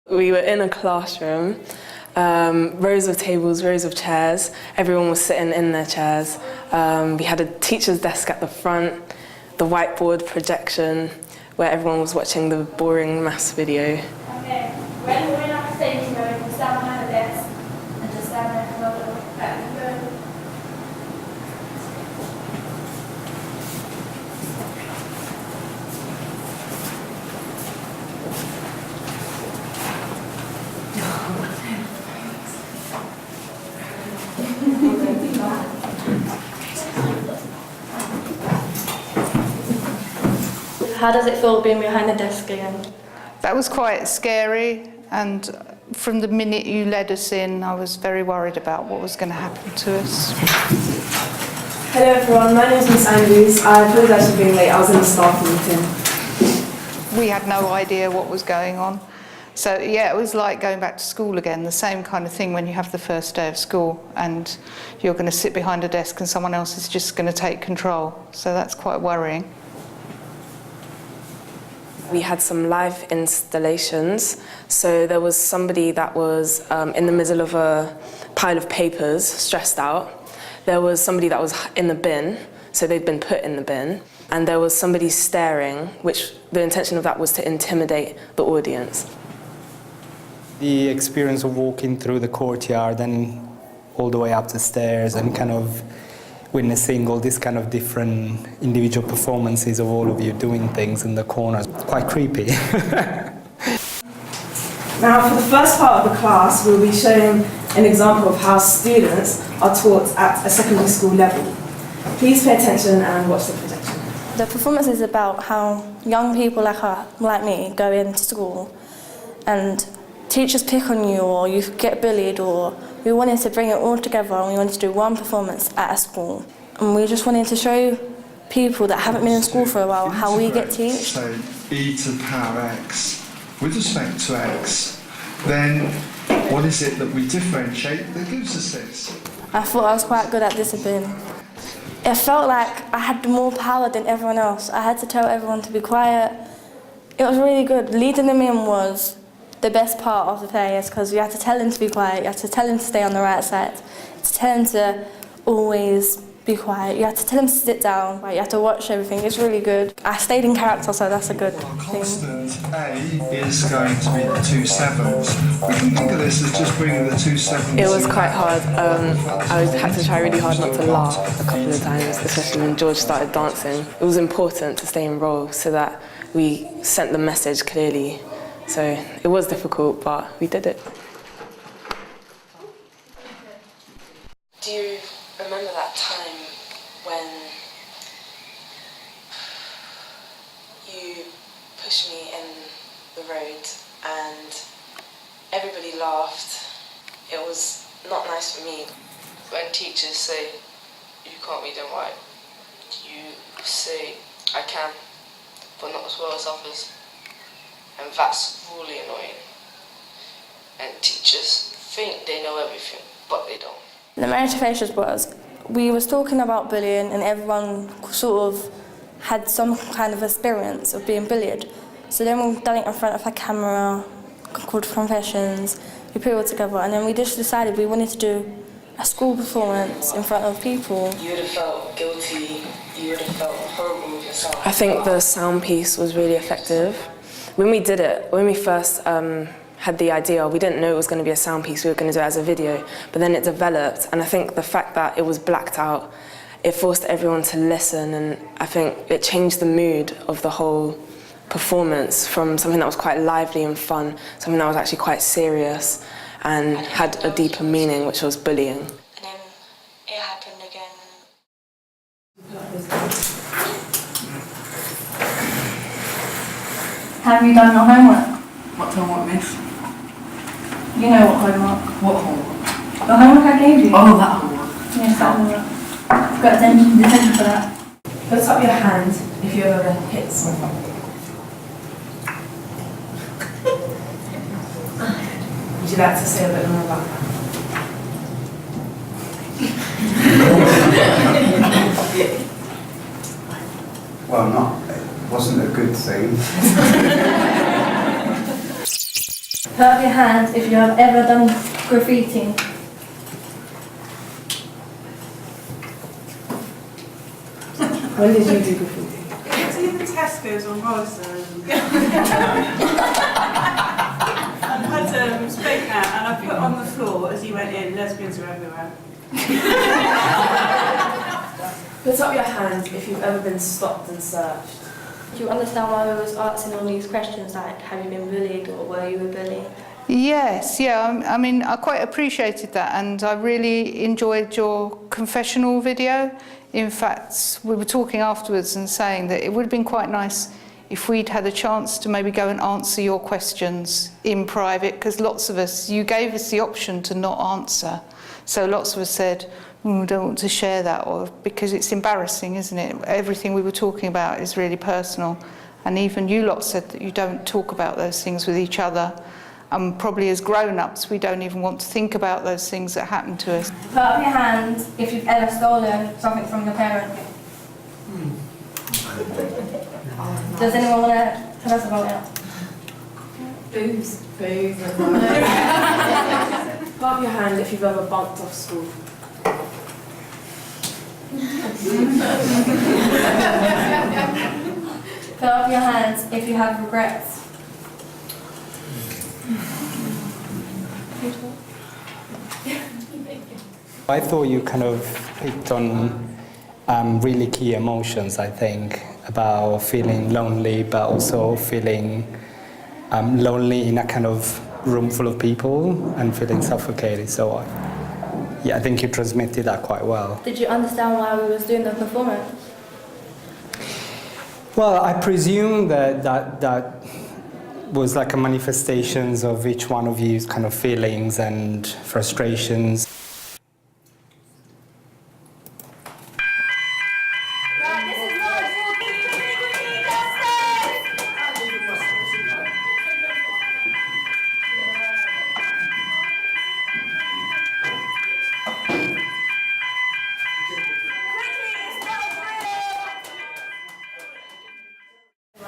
We were in a classroom, rows of tables, rows of chairs. Everyone was sitting in their chairs. We had a teacher's desk at the front, the whiteboard projection, where everyone was watching the boring maths video. Okay, when we're not saying to go, stand behind the desk and just stand there for a little bit. How does it feel being behind the desk again? That was quite scary, and from the minute you led us in, I was very worried about what was going to happen to us. Hello everyone, my name is Miss Andrews. I apologise for being late, I was in a staff meeting. We had no idea what was going on. So yeah, it was like going back to school again, the same kind of thing when you have the first day of school and you're going to sit behind a desk and someone else is just going to take control. So that's quite worrying. We had some live installations, so there was somebody that was in the middle of a pile of papers, stressed out. There was somebody that was in the bin, so they'd been put in the bin. And there was somebody staring, which the intention of that was to intimidate the audience. The experience of walking through the courtyard and all the way up the stairs and kind of witnessing all these kind of different individual performances of all of you doing things in the corners. Quite creepy. Now for the first part of the class, we'll be showing an example of how students are taught at a secondary school level. Please pay attention and watch the projection. The performance is about how young people like me go into school and teachers pick on you or you get bullied, or we wanted to bring it all together and we wanted to do one performance at a school. And we just wanted to show people that haven't been in school for a while how we get taught. So e to the power x with respect to x, then what is it that we differentiate that gives us this? I thought I was quite good at discipline. It felt like I had more power than everyone else. I had to tell everyone to be quiet. It was really good. Leading them in was the best part of the play, is because you had to tell him to be quiet, you had to tell him to stay on the right side, to tell him to always be quiet, you had to tell him to sit down, you had to watch everything. It's really good. I stayed in character, so that's a good thing. Constant A is going to be the 2 sevens. We can think of this as just bringing the 2 sevens. It was quite hard. I had to try really hard not to laugh a couple of times, especially when George started dancing. It was important to stay in role so that we sent the message clearly. So it was difficult, but we did it. Do you remember that time when you pushed me in the road and everybody laughed? It was not nice for me. When teachers say, you can't read and write, you say, I can, but not as well as others. And that's really annoying. And teachers think they know everything, but they don't. The motivation was, we was talking about bullying and everyone sort of had some kind of experience of being bullied. So then we done it in front of a camera called Confessions. We put it all together and then we just decided we wanted to do a school performance in front of people. You would have felt guilty, you would have felt horrible with yourself. I think the sound piece was really effective. When we did it, when we first had the idea, we didn't know it was going to be a sound piece, we were going to do it as a video, but then it developed, and I think the fact that it was blacked out, it forced everyone to listen, and I think it changed the mood of the whole performance from something that was quite lively and fun, something that was actually quite serious and had a deeper meaning, which was bullying. And then it happened again. Have you done your homework? What's homework, miss? You know what homework? What homework? The homework I gave you? Oh, that homework. Yes, that homework. You've got detention for that. Put up your hand if you ever hit someone. Would you like to say a bit more about that? Well, it wasn't a good thing. Put up your hand if you have ever done graffiti. When did you do graffiti? It's either Tesco's or Morrison's. I had a spray can and I put on the floor as you went in, lesbians are everywhere. Put up your hand if you've ever been stopped and searched. Do you understand why we was asking all these questions, like have you been bullied or were you a bully? Yes, yeah, I mean, I quite appreciated that, and I really enjoyed your confessional video. In fact, we were talking afterwards and saying that it would have been quite nice if we'd had a chance to maybe go and answer your questions in private, because lots of us, you gave us the option to not answer. So lots of us said, we don't want to share that, or because it's embarrassing, isn't it? Everything we were talking about is really personal. And even you lot said that you don't talk about those things with each other. And probably as grown-ups, we don't even want to think about those things that happen to us. Put up your hand if you've ever stolen something from your parent. Does anyone want to tell us about it? Booze. Booze. Put up your hand if you've ever bunked off school. Put up your hands if you have regrets. I thought you kind of picked on really key emotions, I think, about feeling lonely, but also feeling lonely in a kind of room full of people and feeling suffocated. So, yeah, I think you transmitted that quite well. Did you understand why we was doing the performance? Well, I presume that was like a manifestations of each one of you's kind of feelings and frustrations.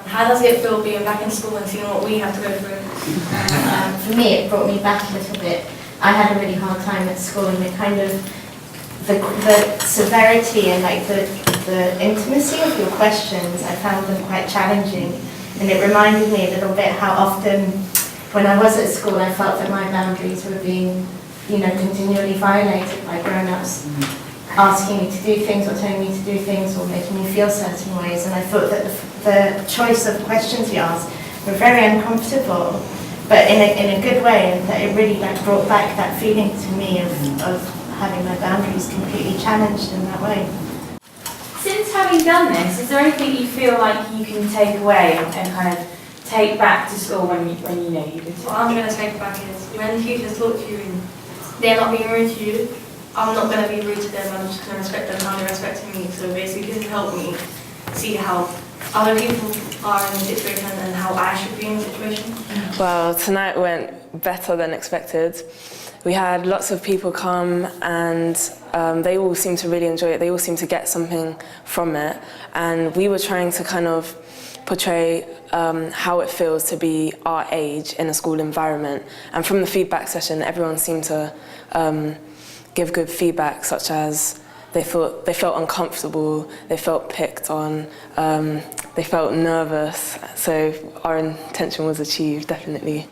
How does it feel being back in school and seeing what we have to go through? For me, it brought me back a little bit. I had a really hard time at school, and the kind of the severity and like the intimacy of your questions, I found them quite challenging, and it reminded me a little bit how often, when I was at school, I felt that my boundaries were being, continually violated by grown-ups, asking me to do things or telling me to do things or making me feel certain ways, and I thought that the choice of questions we asked were very uncomfortable, but in a good way, and that it really brought back that feeling to me of having my boundaries completely challenged in that way. Since having done this, is there anything you feel like you can take away and kind of take back to school when you know you did? What I'm going to take back is when teachers talk to you and they're not being rude to you, I'm not going to be rude to them, I'm just going to respect them how they're respecting me. So basically it's helped me see how other people are in the situation and how I should be in the situation. Well, tonight went better than expected. We had lots of people come and they all seemed to really enjoy it. They all seemed to get something from it. And we were trying to kind of portray how it feels to be our age in a school environment. And from the feedback session, everyone seemed to give good feedback, such as they felt uncomfortable, they felt picked on, they felt nervous. So our intention was achieved, definitely.